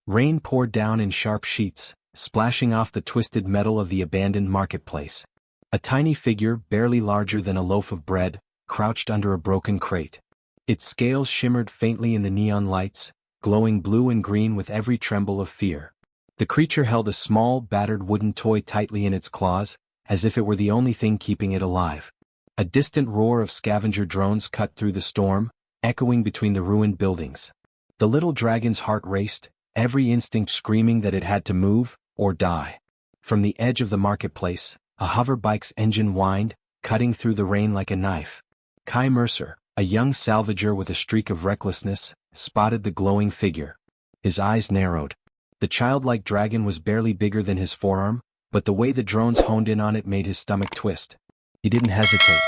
Rain poured down in sharp sheets, splashing off the twisted metal of the abandoned marketplace. A tiny figure, barely larger than a loaf of bread, crouched under a broken crate. Its scales shimmered faintly in the neon lights, glowing blue and green with every tremble of fear. The creature held a small, battered wooden toy tightly in its claws, as if it were the only thing keeping it alive. A distant roar of scavenger drones cut through the storm, echoing between the ruined buildings. The little dragon's heart raced, every instinct screaming that it had to move, or die. From the edge of the marketplace, a hover bike's engine whined, cutting through the rain like a knife. Kai Mercer, a young salvager with a streak of recklessness, spotted the glowing figure. His eyes narrowed. The childlike dragon was barely bigger than his forearm, but the way the drones honed in on it made his stomach twist. He didn't hesitate.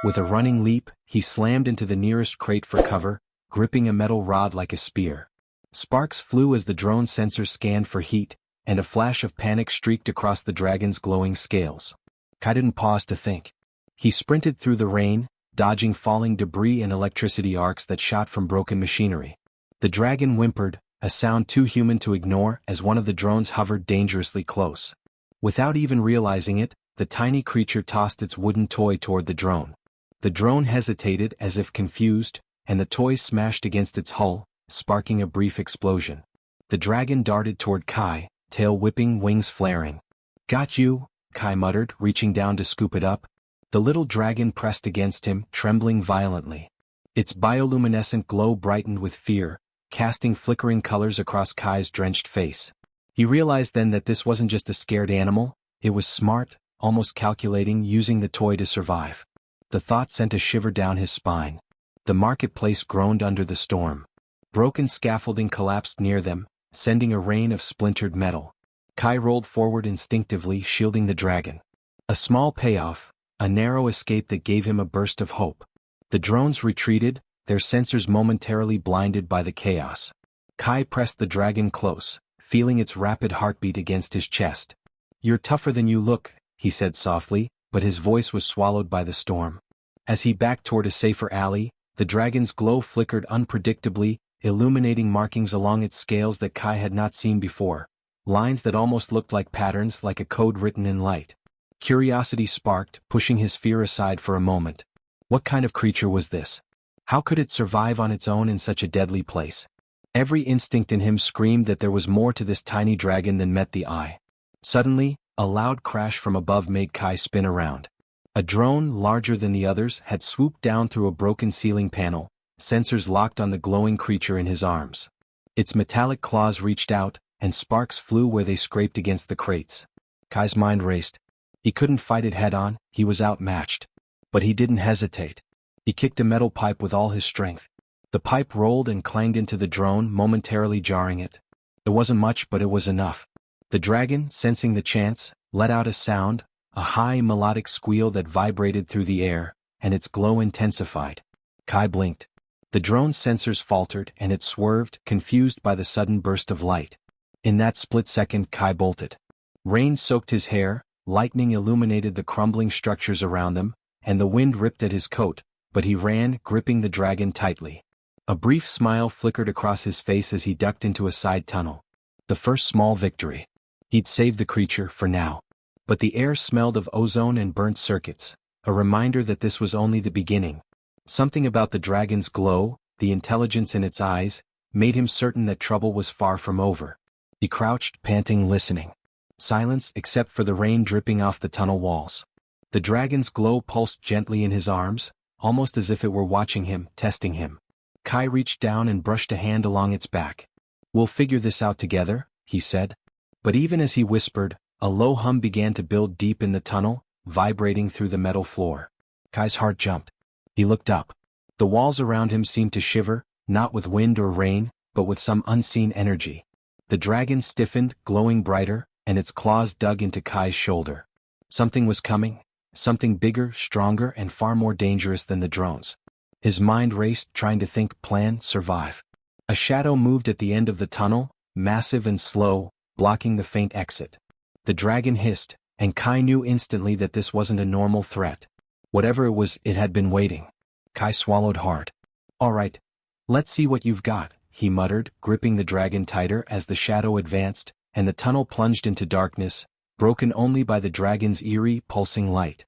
With a running leap, he slammed into the nearest crate for cover, gripping a metal rod like a spear. Sparks flew as the drone sensors scanned for heat, and a flash of panic streaked across the dragon's glowing scales. Kai didn't pause to think. He sprinted through the rain, dodging falling debris and electricity arcs that shot from broken machinery. The dragon whimpered, a sound too human to ignore as one of the drones hovered dangerously close. Without even realizing it, the tiny creature tossed its wooden toy toward the drone. The drone hesitated as if confused, and the toy smashed against its hull, sparking a brief explosion. The dragon darted toward Kai, tail whipping, wings flaring. "Got you," Kai muttered, reaching down to scoop it up. The little dragon pressed against him, trembling violently. Its bioluminescent glow brightened with fear, casting flickering colors across Kai's drenched face. He realized then that this wasn't just a scared animal, it was smart, almost calculating, using the toy to survive. The thought sent a shiver down his spine. The marketplace groaned under the storm. Broken scaffolding collapsed near them, sending a rain of splintered metal. Kai rolled forward instinctively, shielding the dragon. A small payoff, a narrow escape that gave him a burst of hope. The drones retreated, their sensors momentarily blinded by the chaos. Kai pressed the dragon close, feeling its rapid heartbeat against his chest. "You're tougher than you look," he said softly, but his voice was swallowed by the storm. As he backed toward a safer alley, the dragon's glow flickered unpredictably, illuminating markings along its scales that Kai had not seen before, lines that almost looked like patterns, like a code written in light. Curiosity sparked, pushing his fear aside for a moment. What kind of creature was this? How could it survive on its own in such a deadly place? Every instinct in him screamed that there was more to this tiny dragon than met the eye. Suddenly, a loud crash from above made Kai spin around. A drone larger than the others had swooped down through a broken ceiling panel, sensors locked on the glowing creature in his arms. Its metallic claws reached out, and sparks flew where they scraped against the crates. Kai's mind raced. He couldn't fight it head-on, he was outmatched. But he didn't hesitate. He kicked a metal pipe with all his strength. The pipe rolled and clanged into the drone, momentarily jarring it. It wasn't much, but it was enough. The dragon, sensing the chance, let out a sound, a high melodic squeal that vibrated through the air, and its glow intensified. Kai blinked. The drone's sensors faltered and it swerved, confused by the sudden burst of light. In that split second, Kai bolted. Rain soaked his hair, lightning illuminated the crumbling structures around them, and the wind ripped at his coat, but he ran, gripping the dragon tightly. A brief smile flickered across his face as he ducked into a side tunnel. The first small victory. He'd saved the creature, for now. But the air smelled of ozone and burnt circuits, a reminder that this was only the beginning. Something about the dragon's glow, the intelligence in its eyes, made him certain that trouble was far from over. He crouched, panting, listening. Silence except for the rain dripping off the tunnel walls. The dragon's glow pulsed gently in his arms, almost as if it were watching him, testing him. Kai reached down and brushed a hand along its back. "We'll figure this out together," he said. But even as he whispered, a low hum began to build deep in the tunnel, vibrating through the metal floor. Kai's heart jumped. He looked up. The walls around him seemed to shiver, not with wind or rain, but with some unseen energy. The dragon stiffened, glowing brighter, and its claws dug into Kai's shoulder. Something was coming, something bigger, stronger, and far more dangerous than the drones. His mind raced, trying to think, plan, survive. A shadow moved at the end of the tunnel, massive and slow, blocking the faint exit. The dragon hissed, and Kai knew instantly that this wasn't a normal threat. Whatever it was, it had been waiting. Kai swallowed hard. "All right. Let's see what you've got," he muttered, gripping the dragon tighter as the shadow advanced, and the tunnel plunged into darkness, broken only by the dragon's eerie, pulsing light.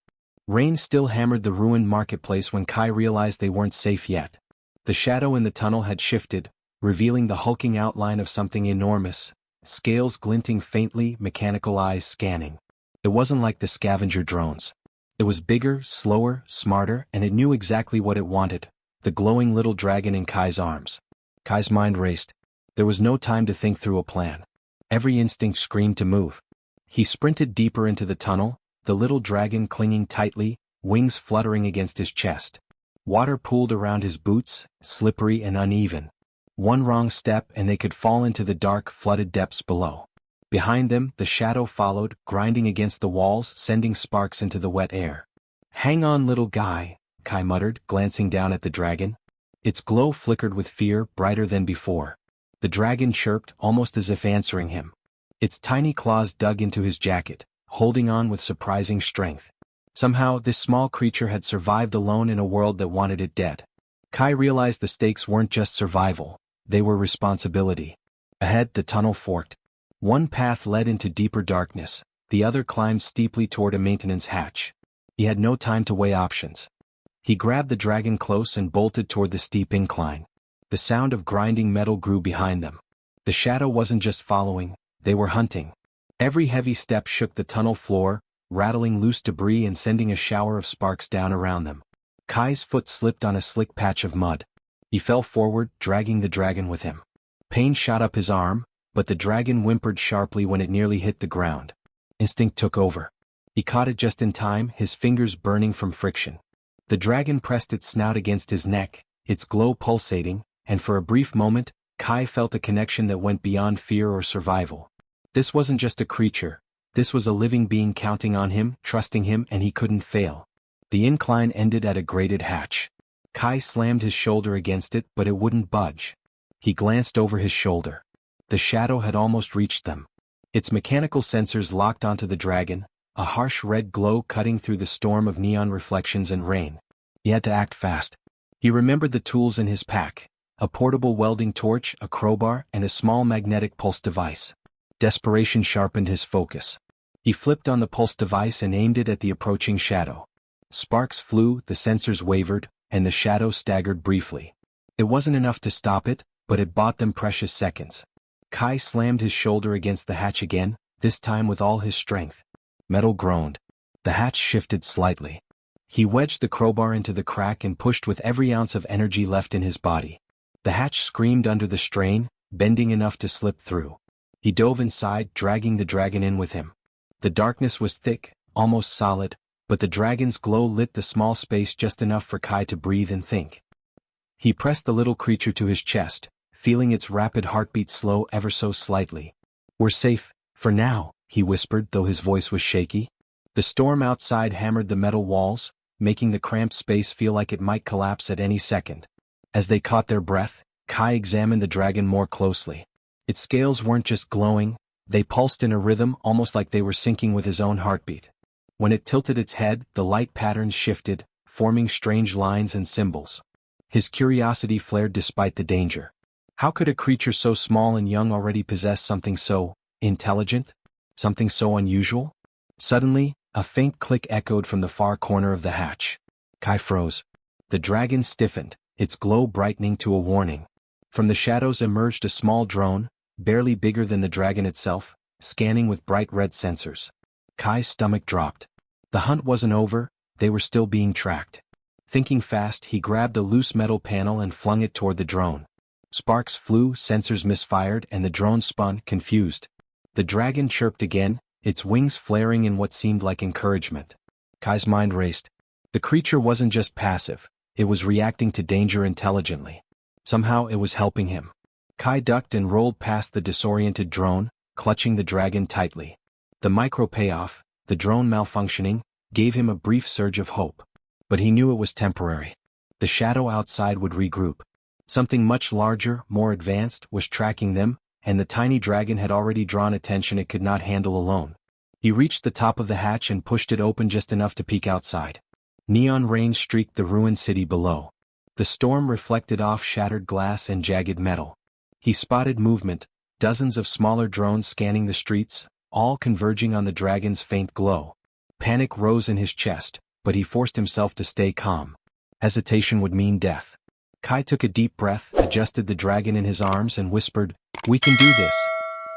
Rain still hammered the ruined marketplace when Kai realized they weren't safe yet. The shadow in the tunnel had shifted, revealing the hulking outline of something enormous, scales glinting faintly, mechanical eyes scanning. It wasn't like the scavenger drones. It was bigger, slower, smarter, and it knew exactly what it wanted, the glowing little dragon in Kai's arms. Kai's mind raced. There was no time to think through a plan. Every instinct screamed to move. He sprinted deeper into the tunnel, the little dragon clinging tightly, wings fluttering against his chest. Water pooled around his boots, slippery and uneven. One wrong step and they could fall into the dark, flooded depths below. Behind them, the shadow followed, grinding against the walls, sending sparks into the wet air. "Hang on, little guy," Kai muttered, glancing down at the dragon. Its glow flickered with fear, brighter than before. The dragon chirped, almost as if answering him. Its tiny claws dug into his jacket, holding on with surprising strength. Somehow, this small creature had survived alone in a world that wanted it dead. Kai realized the stakes weren't just survival, they were responsibility. Ahead, the tunnel forked. One path led into deeper darkness, the other climbed steeply toward a maintenance hatch. He had no time to weigh options. He grabbed the dragon close and bolted toward the steep incline. The sound of grinding metal grew behind them. The shadow wasn't just following, they were hunting. Every heavy step shook the tunnel floor, rattling loose debris and sending a shower of sparks down around them. Kai's foot slipped on a slick patch of mud. He fell forward, dragging the dragon with him. Pain shot up his arm, but the dragon whimpered sharply when it nearly hit the ground. Instinct took over. He caught it just in time, his fingers burning from friction. The dragon pressed its snout against his neck, its glow pulsating, and for a brief moment, Kai felt a connection that went beyond fear or survival. This wasn't just a creature. This was a living being counting on him, trusting him, and he couldn't fail. The incline ended at a grated hatch. Kai slammed his shoulder against it, but it wouldn't budge. He glanced over his shoulder. The shadow had almost reached them. Its mechanical sensors locked onto the dragon, a harsh red glow cutting through the storm of neon reflections and rain. He had to act fast. He remembered the tools in his pack, a portable welding torch, a crowbar, and a small magnetic pulse device. Desperation sharpened his focus. He flipped on the pulse device and aimed it at the approaching shadow. Sparks flew, the sensors wavered, and the shadow staggered briefly. It wasn't enough to stop it, but it bought them precious seconds. Kai slammed his shoulder against the hatch again, this time with all his strength. Metal groaned. The hatch shifted slightly. He wedged the crowbar into the crack and pushed with every ounce of energy left in his body. The hatch screamed under the strain, bending enough to slip through. He dove inside, dragging the dragon in with him. The darkness was thick, almost solid, but the dragon's glow lit the small space just enough for Kai to breathe and think. He pressed the little creature to his chest, feeling its rapid heartbeat slow ever so slightly. "We're safe, for now," he whispered, though his voice was shaky. The storm outside hammered the metal walls, making the cramped space feel like it might collapse at any second. As they caught their breath, Kai examined the dragon more closely. Its scales weren't just glowing, they pulsed in a rhythm almost like they were syncing with his own heartbeat. When it tilted its head, the light patterns shifted, forming strange lines and symbols. His curiosity flared despite the danger. How could a creature so small and young already possess something so intelligent? Something so unusual? Suddenly, a faint click echoed from the far corner of the hatch. Kai froze. The dragon stiffened, its glow brightening to a warning. From the shadows emerged a small drone, barely bigger than the dragon itself, scanning with bright red sensors. Kai's stomach dropped. The hunt wasn't over, they were still being tracked. Thinking fast, he grabbed a loose metal panel and flung it toward the drone. Sparks flew, sensors misfired, and the drone spun, confused. The dragon chirped again, its wings flaring in what seemed like encouragement. Kai's mind raced. The creature wasn't just passive, it was reacting to danger intelligently. Somehow it was helping him. Kai ducked and rolled past the disoriented drone, clutching the dragon tightly. The micro payoff, the drone malfunctioning, gave him a brief surge of hope. But he knew it was temporary. The shadow outside would regroup. Something much larger, more advanced, was tracking them, and the tiny dragon had already drawn attention it could not handle alone. He reached the top of the hatch and pushed it open just enough to peek outside. Neon rain streaked the ruined city below. The storm reflected off shattered glass and jagged metal. He spotted movement, dozens of smaller drones scanning the streets, all converging on the dragon's faint glow. Panic rose in his chest, but he forced himself to stay calm. Hesitation would mean death. Kai took a deep breath, adjusted the dragon in his arms and whispered, "We can do this.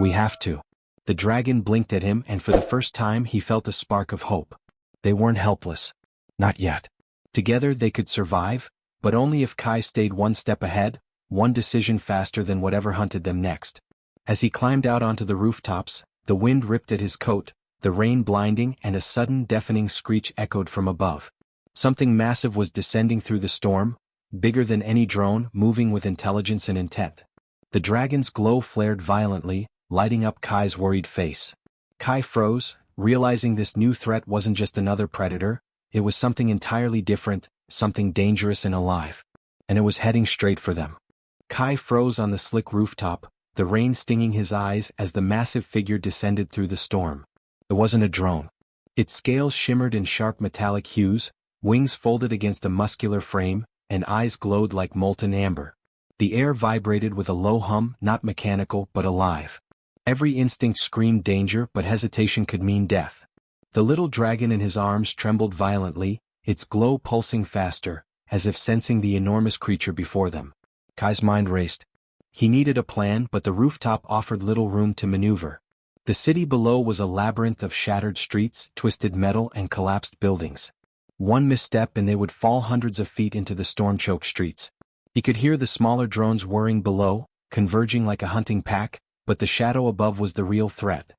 We have to." The dragon blinked at him, and for the first time he felt a spark of hope. They weren't helpless. Not yet. Together they could survive, but only if Kai stayed one step ahead, one decision faster than whatever hunted them next. As he climbed out onto the rooftops, the wind ripped at his coat, the rain blinding, and a sudden deafening screech echoed from above. Something massive was descending through the storm, bigger than any drone, moving with intelligence and intent. The dragon's glow flared violently, lighting up Kai's worried face. Kai froze, realizing this new threat wasn't just another predator, it was something entirely different, something dangerous and alive. And it was heading straight for them. Kai froze on the slick rooftop, the rain stinging his eyes as the massive figure descended through the storm. It wasn't a drone. Its scales shimmered in sharp metallic hues, wings folded against a muscular frame, and eyes glowed like molten amber. The air vibrated with a low hum, not mechanical but alive. Every instinct screamed danger, but hesitation could mean death. The little dragon in his arms trembled violently, its glow pulsing faster, as if sensing the enormous creature before them. Kai's mind raced. He needed a plan, but the rooftop offered little room to maneuver. The city below was a labyrinth of shattered streets, twisted metal, and collapsed buildings. One misstep and they would fall hundreds of feet into the storm-choked streets. He could hear the smaller drones whirring below, converging like a hunting pack, but the shadow above was the real threat.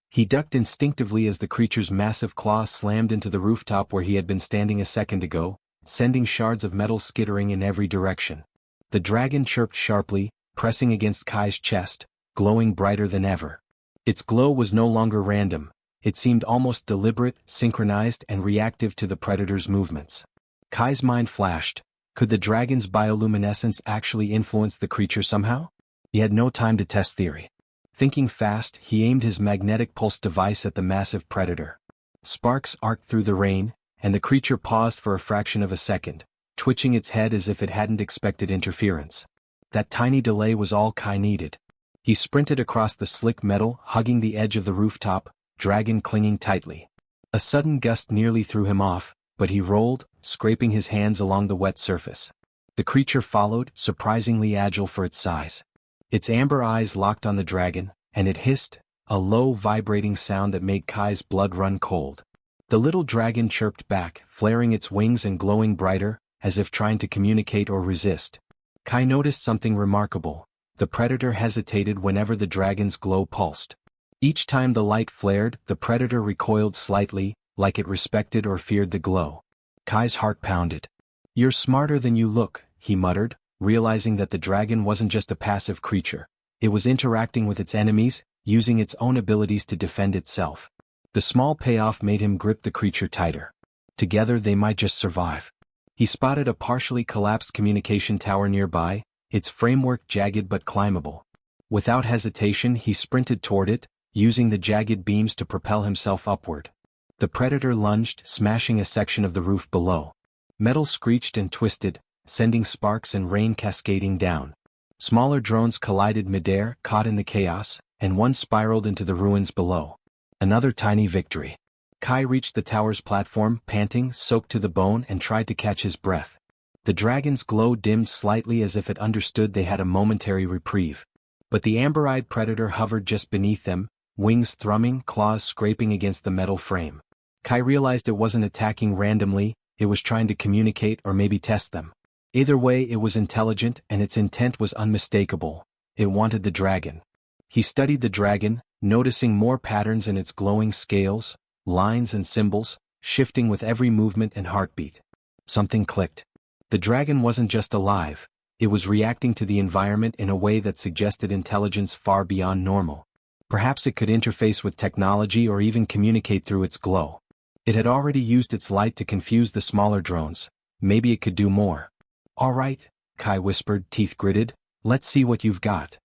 He ducked instinctively as the creature's massive claw slammed into the rooftop where he had been standing a second ago, sending shards of metal skittering in every direction. The dragon chirped sharply, pressing against Kai's chest, glowing brighter than ever. Its glow was no longer random, it seemed almost deliberate, synchronized, and reactive to the predator's movements. Kai's mind flashed. Could the dragon's bioluminescence actually influence the creature somehow? He had no time to test theory. Thinking fast, he aimed his magnetic pulse device at the massive predator. Sparks arced through the rain, and the creature paused for a fraction of a second, twitching its head as if it hadn't expected interference. That tiny delay was all Kai needed. He sprinted across the slick metal, hugging the edge of the rooftop, dragon clinging tightly. A sudden gust nearly threw him off, but he rolled, scraping his hands along the wet surface. The creature followed, surprisingly agile for its size. Its amber eyes locked on the dragon, and it hissed, a low vibrating sound that made Kai's blood run cold. The little dragon chirped back, flaring its wings and glowing brighter, as if trying to communicate or resist. Kai noticed something remarkable. The predator hesitated whenever the dragon's glow pulsed. Each time the light flared, the predator recoiled slightly, like it respected or feared the glow. Kai's heart pounded. "You're smarter than you look," he muttered, realizing that the dragon wasn't just a passive creature. It was interacting with its enemies, using its own abilities to defend itself. The small payoff made him grip the creature tighter. Together they might just survive. He spotted a partially collapsed communication tower nearby, its framework jagged but climbable. Without hesitation he sprinted toward it, using the jagged beams to propel himself upward. The predator lunged, smashing a section of the roof below. Metal screeched and twisted, sending sparks and rain cascading down. Smaller drones collided midair, caught in the chaos, and one spiraled into the ruins below. Another tiny victory. Kai reached the tower's platform, panting, soaked to the bone, and tried to catch his breath. The dragon's glow dimmed slightly as if it understood they had a momentary reprieve. But the amber-eyed predator hovered just beneath them, wings thrumming, claws scraping against the metal frame. Kai realized it wasn't attacking randomly, it was trying to communicate or maybe test them. Either way, it was intelligent and its intent was unmistakable. It wanted the dragon. He studied the dragon, noticing more patterns in its glowing scales, lines and symbols, shifting with every movement and heartbeat. Something clicked. The dragon wasn't just alive, it was reacting to the environment in a way that suggested intelligence far beyond normal. Perhaps it could interface with technology or even communicate through its glow. It had already used its light to confuse the smaller drones. Maybe it could do more. "All right," Kai whispered, teeth gritted, "let's see what you've got."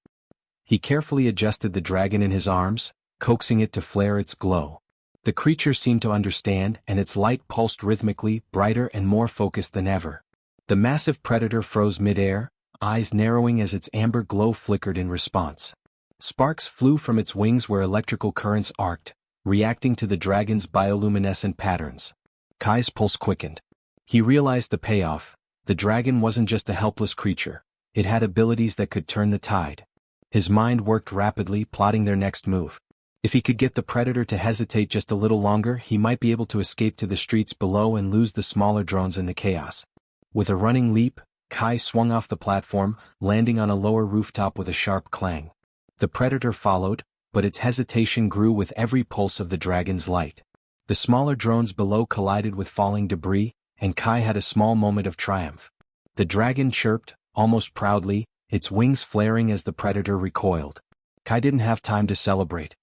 He carefully adjusted the dragon in his arms, coaxing it to flare its glow. The creature seemed to understand, and its light pulsed rhythmically, brighter and more focused than ever. The massive predator froze midair, eyes narrowing as its amber glow flickered in response. Sparks flew from its wings where electrical currents arced, reacting to the dragon's bioluminescent patterns. Kai's pulse quickened. He realized the payoff. The dragon wasn't just a helpless creature. It had abilities that could turn the tide. His mind worked rapidly, plotting their next move. If he could get the predator to hesitate just a little longer, he might be able to escape to the streets below and lose the smaller drones in the chaos. With a running leap, Kai swung off the platform, landing on a lower rooftop with a sharp clang. The predator followed, but its hesitation grew with every pulse of the dragon's light. The smaller drones below collided with falling debris, and Kai had a small moment of triumph. The dragon chirped, almost proudly, its wings flaring as the predator recoiled. Kai didn't have time to celebrate.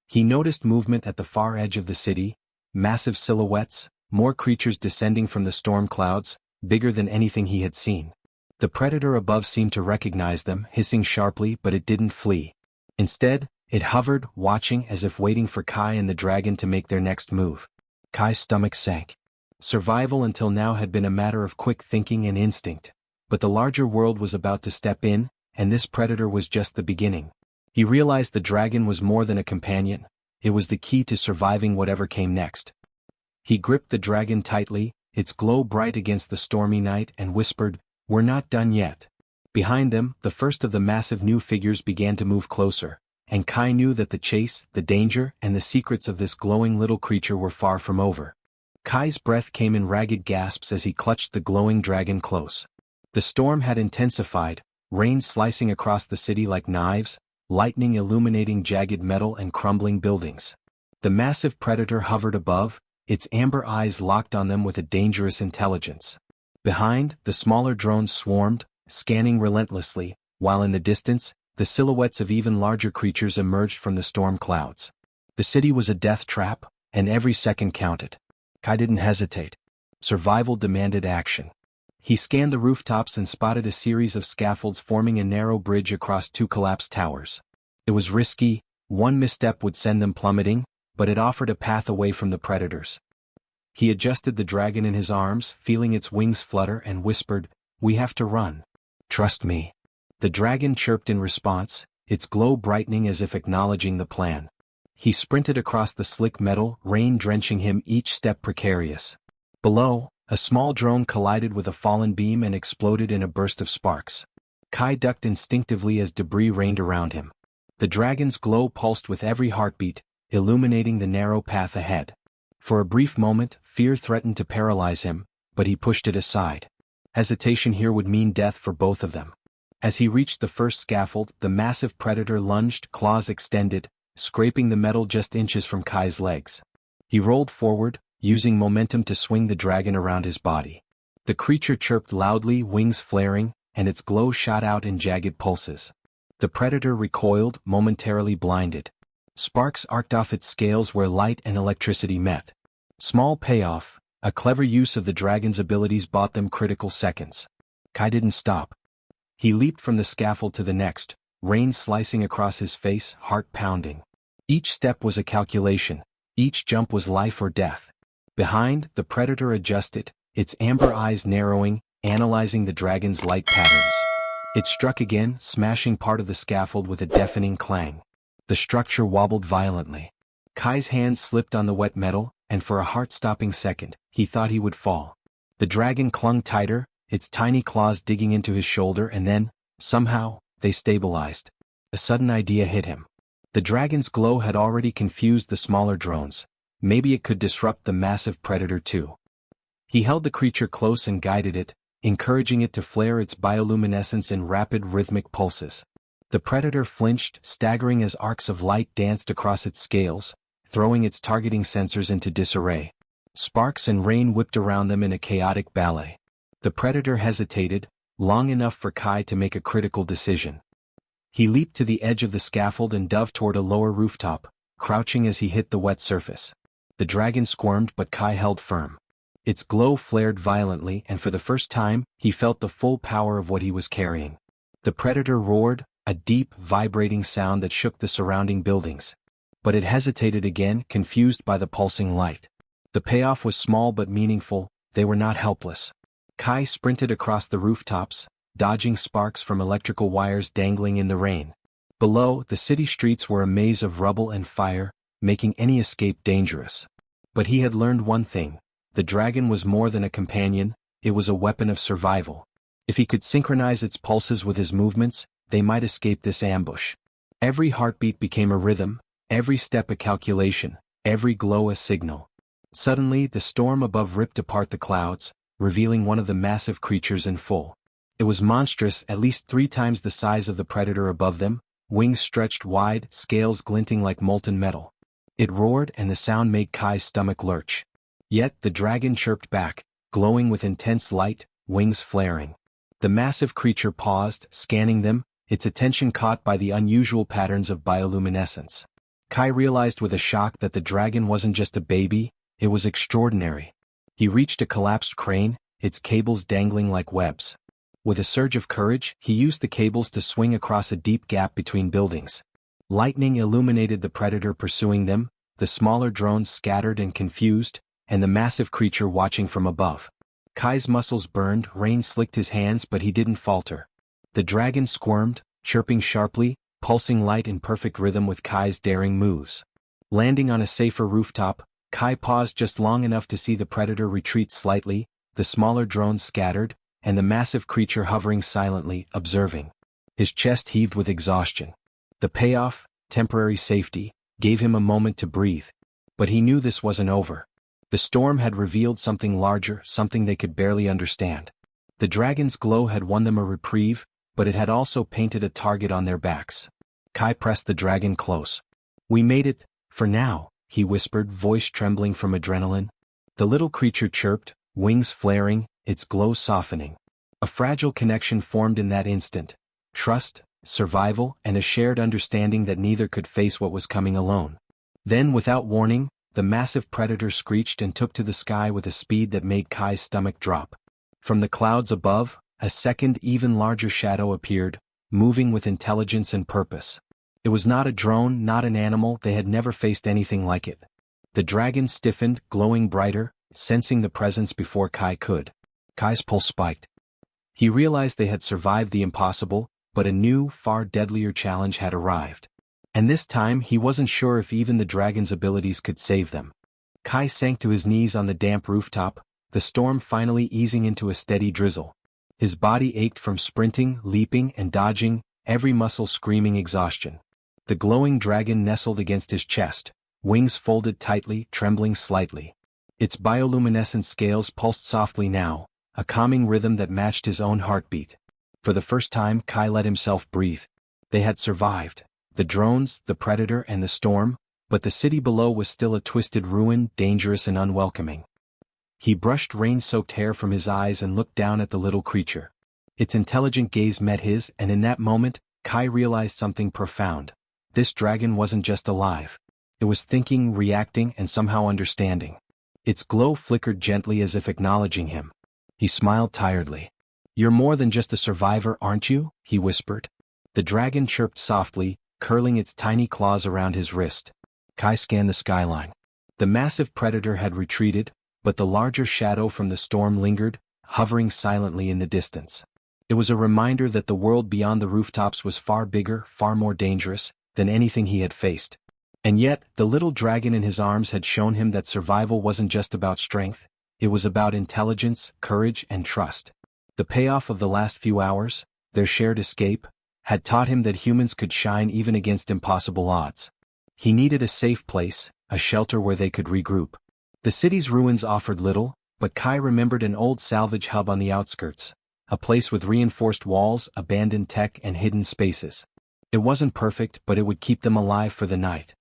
He noticed movement at the far edge of the city, massive silhouettes, more creatures descending from the storm clouds, bigger than anything he had seen. The predator above seemed to recognize them, hissing sharply, but it didn't flee. Instead, it hovered, watching as if waiting for Kai and the dragon to make their next move. Kai's stomach sank. Survival until now had been a matter of quick thinking and instinct. But the larger world was about to step in, and this predator was just the beginning. He realized the dragon was more than a companion. It was the key to surviving whatever came next. He gripped the dragon tightly, its glow bright against the stormy night, and whispered, "We're not done yet." Behind them, the first of the massive new figures began to move closer, and Kai knew that the chase, the danger, and the secrets of this glowing little creature were far from over. Kai's breath came in ragged gasps as he clutched the glowing dragon close. The storm had intensified, rain slicing across the city like knives, lightning illuminating jagged metal and crumbling buildings. The massive predator hovered above, its amber eyes locked on them with a dangerous intelligence. Behind, the smaller drones swarmed, scanning relentlessly, while in the distance, the silhouettes of even larger creatures emerged from the storm clouds. The city was a death trap, and every second counted. Kai didn't hesitate. Survival demanded action. He scanned the rooftops and spotted a series of scaffolds forming a narrow bridge across two collapsed towers. It was risky, one misstep would send them plummeting, but it offered a path away from the predators. He adjusted the dragon in his arms, feeling its wings flutter, and whispered, "We have to run. Trust me." The dragon chirped in response, its glow brightening as if acknowledging the plan. He sprinted across the slick metal, rain drenching him, each step precarious. Below, a small drone collided with a fallen beam and exploded in a burst of sparks. Kai ducked instinctively as debris rained around him. The dragon's glow pulsed with every heartbeat, illuminating the narrow path ahead. For a brief moment, fear threatened to paralyze him, but he pushed it aside. Hesitation here would mean death for both of them. As he reached the first scaffold, the massive predator lunged, claws extended, scraping the metal just inches from Kai's legs. He rolled forward, using momentum to swing the dragon around his body. The creature chirped loudly, wings flaring, and its glow shot out in jagged pulses. The predator recoiled, momentarily blinded. Sparks arced off its scales where light and electricity met. Small payoff, a clever use of the dragon's abilities bought them critical seconds. Kai didn't stop. He leaped from the scaffold to the next, rain slicing across his face, heart pounding. Each step was a calculation, each jump was life or death. Behind, the predator adjusted, its amber eyes narrowing, analyzing the dragon's light patterns. It struck again, smashing part of the scaffold with a deafening clang. The structure wobbled violently. Kai's hands slipped on the wet metal, and for a heart-stopping second, he thought he would fall. The dragon clung tighter, its tiny claws digging into his shoulder, and then, somehow, they stabilized. A sudden idea hit him. The dragon's glow had already confused the smaller drones. Maybe it could disrupt the massive predator too. He held the creature close and guided it, encouraging it to flare its bioluminescence in rapid rhythmic pulses. The predator flinched, staggering as arcs of light danced across its scales, throwing its targeting sensors into disarray. Sparks and rain whipped around them in a chaotic ballet. The predator hesitated, long enough for Kai to make a critical decision. He leaped to the edge of the scaffold and dove toward a lower rooftop, crouching as he hit the wet surface. The dragon squirmed, but Kai held firm. Its glow flared violently, and for the first time, he felt the full power of what he was carrying. The predator roared, a deep, vibrating sound that shook the surrounding buildings. But it hesitated again, confused by the pulsing light. The payoff was small but meaningful. They were not helpless. Kai sprinted across the rooftops, dodging sparks from electrical wires dangling in the rain. Below, the city streets were a maze of rubble and fire, making any escape dangerous. But he had learned one thing: the dragon was more than a companion, it was a weapon of survival. If he could synchronize its pulses with his movements, they might escape this ambush. Every heartbeat became a rhythm, every step a calculation, every glow a signal. Suddenly, the storm above ripped apart the clouds, revealing one of the massive creatures in full. It was monstrous, at least 3 times the size of the predator above them, wings stretched wide, scales glinting like molten metal. It roared, and the sound made Kai's stomach lurch. Yet the dragon chirped back, glowing with intense light, wings flaring. The massive creature paused, scanning them, its attention caught by the unusual patterns of bioluminescence. Kai realized with a shock that the dragon wasn't just a baby, it was extraordinary. He reached a collapsed crane, its cables dangling like webs. With a surge of courage, he used the cables to swing across a deep gap between buildings. Lightning illuminated the predator pursuing them, the smaller drones scattered and confused, and the massive creature watching from above. Kai's muscles burned, rain slicked his hands, but he didn't falter. The dragon squirmed, chirping sharply, pulsing light in perfect rhythm with Kai's daring moves. Landing on a safer rooftop, Kai paused just long enough to see the predator retreat slightly, the smaller drones scattered, and the massive creature hovering silently, observing. His chest heaved with exhaustion. The payoff, temporary safety, gave him a moment to breathe. But he knew this wasn't over. The storm had revealed something larger, something they could barely understand. The dragon's glow had won them a reprieve, but it had also painted a target on their backs. Kai pressed the dragon close. "We made it, for now," he whispered, voice trembling from adrenaline. The little creature chirped, wings flaring, its glow softening. A fragile connection formed in that instant. Trust, survival, and a shared understanding that neither could face what was coming alone. Then, without warning, the massive predator screeched and took to the sky with a speed that made Kai's stomach drop. From the clouds above, a second, even larger shadow appeared, moving with intelligence and purpose. It was not a drone, not an animal, they had never faced anything like it. The dragon stiffened, glowing brighter, sensing the presence before Kai could. Kai's pulse spiked. He realized they had survived the impossible, but a new, far deadlier challenge had arrived. And this time he wasn't sure if even the dragon's abilities could save them. Kai sank to his knees on the damp rooftop, the storm finally easing into a steady drizzle. His body ached from sprinting, leaping, and dodging, every muscle screaming exhaustion. The glowing dragon nestled against his chest, wings folded tightly, trembling slightly. Its bioluminescent scales pulsed softly now, a calming rhythm that matched his own heartbeat. For the first time, Kai let himself breathe. They had survived. The drones, the predator, and the storm, but the city below was still a twisted ruin, dangerous and unwelcoming. He brushed rain-soaked hair from his eyes and looked down at the little creature. Its intelligent gaze met his, and in that moment, Kai realized something profound. This dragon wasn't just alive. It was thinking, reacting, and somehow understanding. Its glow flickered gently as if acknowledging him. He smiled tiredly. "You're more than just a survivor, aren't you?" he whispered. The dragon chirped softly, curling its tiny claws around his wrist. Kai scanned the skyline. The massive predator had retreated, but the larger shadow from the storm lingered, hovering silently in the distance. It was a reminder that the world beyond the rooftops was far bigger, far more dangerous, than anything he had faced. And yet, the little dragon in his arms had shown him that survival wasn't just about strength, it was about intelligence, courage, and trust. The payoff of the last few hours, their shared escape, had taught him that humans could shine even against impossible odds. He needed a safe place, a shelter where they could regroup. The city's ruins offered little, but Kai remembered an old salvage hub on the outskirts, a place with reinforced walls, abandoned tech, and hidden spaces. It wasn't perfect, but it would keep them alive for the night.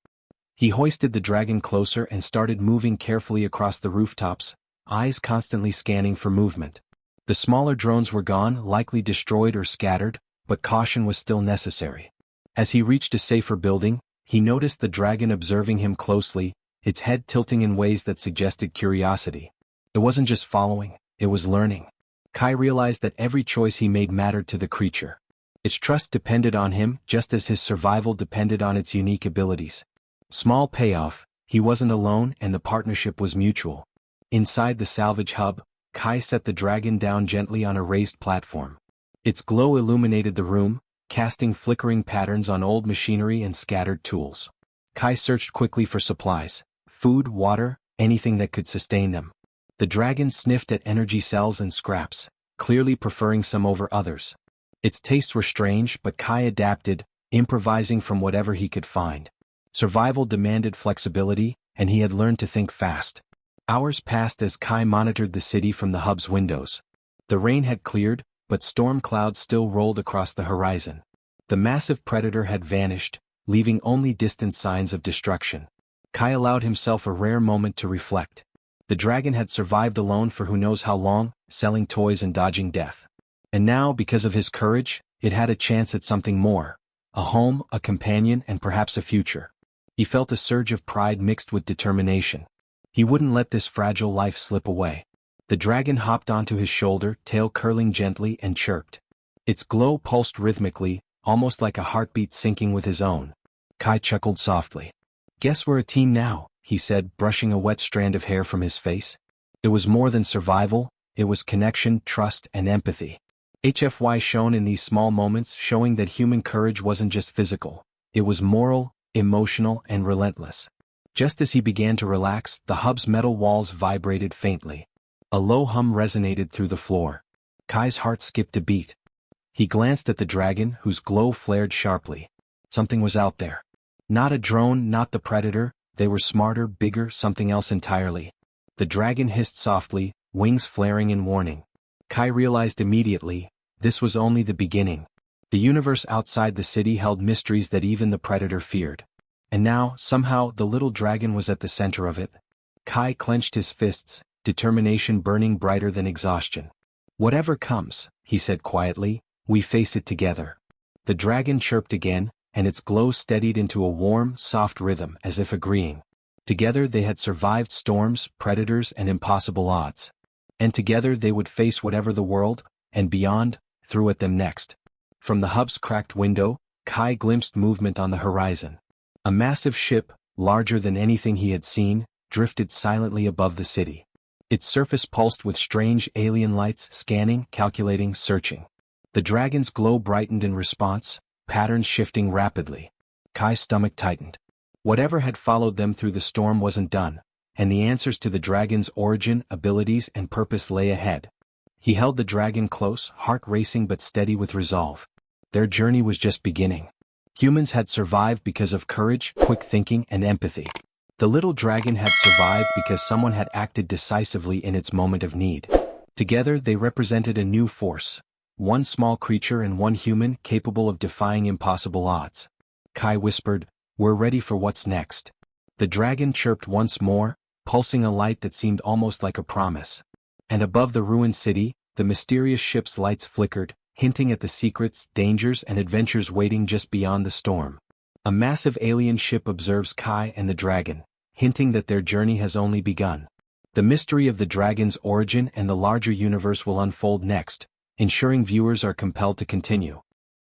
He hoisted the dragon closer and started moving carefully across the rooftops, eyes constantly scanning for movement. The smaller drones were gone, likely destroyed or scattered, but caution was still necessary. As he reached a safer building, he noticed the dragon observing him closely, its head tilting in ways that suggested curiosity. It wasn't just following, it was learning. Kai realized that every choice he made mattered to the creature. Its trust depended on him, just as his survival depended on its unique abilities. Small payoff, he wasn't alone and the partnership was mutual. Inside the salvage hub, Kai set the dragon down gently on a raised platform. Its glow illuminated the room, casting flickering patterns on old machinery and scattered tools. Kai searched quickly for supplies, food, water, anything that could sustain them. The dragon sniffed at energy cells and scraps, clearly preferring some over others. Its tastes were strange, but Kai adapted, improvising from whatever he could find. Survival demanded flexibility, and he had learned to think fast. Hours passed as Kai monitored the city from the hub's windows. The rain had cleared, but storm clouds still rolled across the horizon. The massive predator had vanished, leaving only distant signs of destruction. Kai allowed himself a rare moment to reflect. The dragon had survived alone for who knows how long, selling toys and dodging death. And now, because of his courage, it had a chance at something more. A home, a companion, and perhaps a future. He felt a surge of pride mixed with determination. He wouldn't let this fragile life slip away. The dragon hopped onto his shoulder, tail curling gently, and chirped. Its glow pulsed rhythmically, almost like a heartbeat syncing with his own. Kai chuckled softly. "Guess we're a team now," he said, brushing a wet strand of hair from his face. It was more than survival, it was connection, trust, and empathy. HFY shone in these small moments, showing that human courage wasn't just physical. It was moral, emotional, and relentless. Just as he began to relax, the hub's metal walls vibrated faintly. A low hum resonated through the floor. Kai's heart skipped a beat. He glanced at the dragon, whose glow flared sharply. Something was out there. Not a drone, not the predator, they were smarter, bigger, something else entirely. The dragon hissed softly, wings flaring in warning. Kai realized immediately, this was only the beginning. The universe outside the city held mysteries that even the predator feared. And now, somehow, the little dragon was at the center of it. Kai clenched his fists, determination burning brighter than exhaustion. "Whatever comes," he said quietly, "we face it together." The dragon chirped again, and its glow steadied into a warm, soft rhythm, as if agreeing. Together they had survived storms, predators, and impossible odds. And together they would face whatever the world, and beyond, threw at them next. From the hub's cracked window, Kai glimpsed movement on the horizon. A massive ship, larger than anything he had seen, drifted silently above the city. Its surface pulsed with strange alien lights, scanning, calculating, searching. The dragon's glow brightened in response, patterns shifting rapidly. Kai's stomach tightened. Whatever had followed them through the storm wasn't done, and the answers to the dragon's origin, abilities, and purpose lay ahead. He held the dragon close, heart racing but steady with resolve. Their journey was just beginning. Humans had survived because of courage, quick thinking, and empathy. The little dragon had survived because someone had acted decisively in its moment of need. Together they represented a new force. One small creature and one human capable of defying impossible odds. Kai whispered, "We're ready for what's next." The dragon chirped once more, pulsing a light that seemed almost like a promise. And above the ruined city, the mysterious ship's lights flickered, hinting at the secrets, dangers, and adventures waiting just beyond the storm. A massive alien ship observes Kai and the dragon, hinting that their journey has only begun. The mystery of the dragon's origin and the larger universe will unfold next, ensuring viewers are compelled to continue.